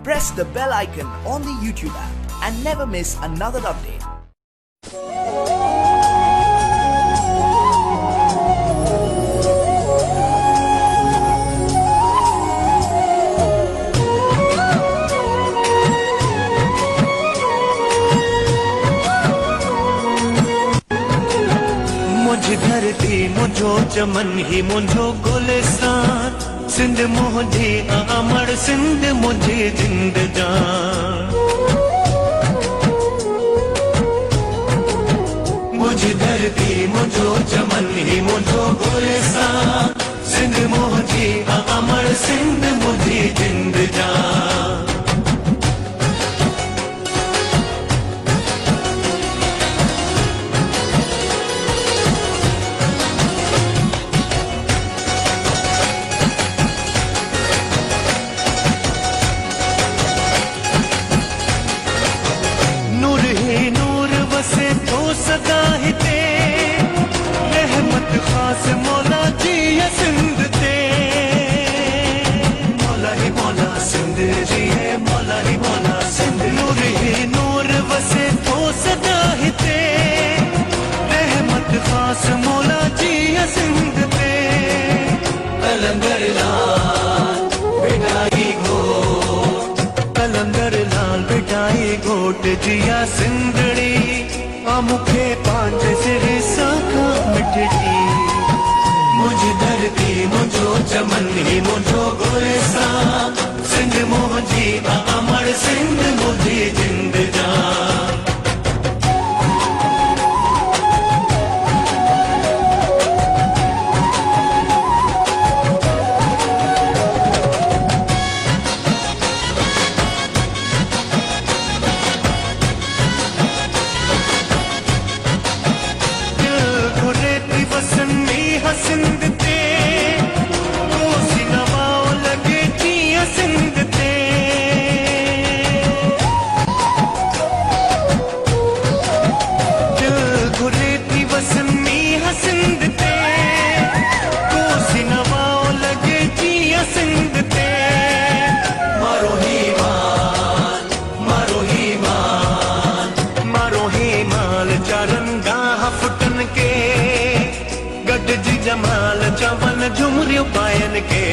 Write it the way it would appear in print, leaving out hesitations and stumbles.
Press the bell icon on the YouTube app and never miss another update. मुझ धरती मुझो चमन ही मुझो गुलिस्तान सिंध मुझे अमर सिंध मुझे जिंद जान मुझ धरती मुझो चमन ही मुझो गुलिस्तान सिंध मुझे अमर सिंध मुझे जिंद जान से तो सदा ही ते रहमत खास मौला जी है सिंध ते मौला ही मौला सिंध जी है मौला ही मौला सिंध नूर ही नूर वसे तो सदा ही ते रहमत खास मौला जी है सिंध ते कलंदर लाल बिठाई घोट कलंदर लाल बिठाई घोट जिया सिंधड़ी मुखे पांच सिर साखा मिठड़ी मुझ धरती मुझो चमन ही मुझो गुलिस्तान सिंध मुझी अमर सिंध मुझी जिंद जान सिंध ते कोसी नवाओ लगे जिया सिंध ते दिल घुरे थी वसनी सिंध ते कोसी नवाओ लगे जिया सिंध ते मारो ही मान मारो ही मान मारो ही माल चारंगा फुटन के गड जी जमाल चवन झुमरियूं पायन के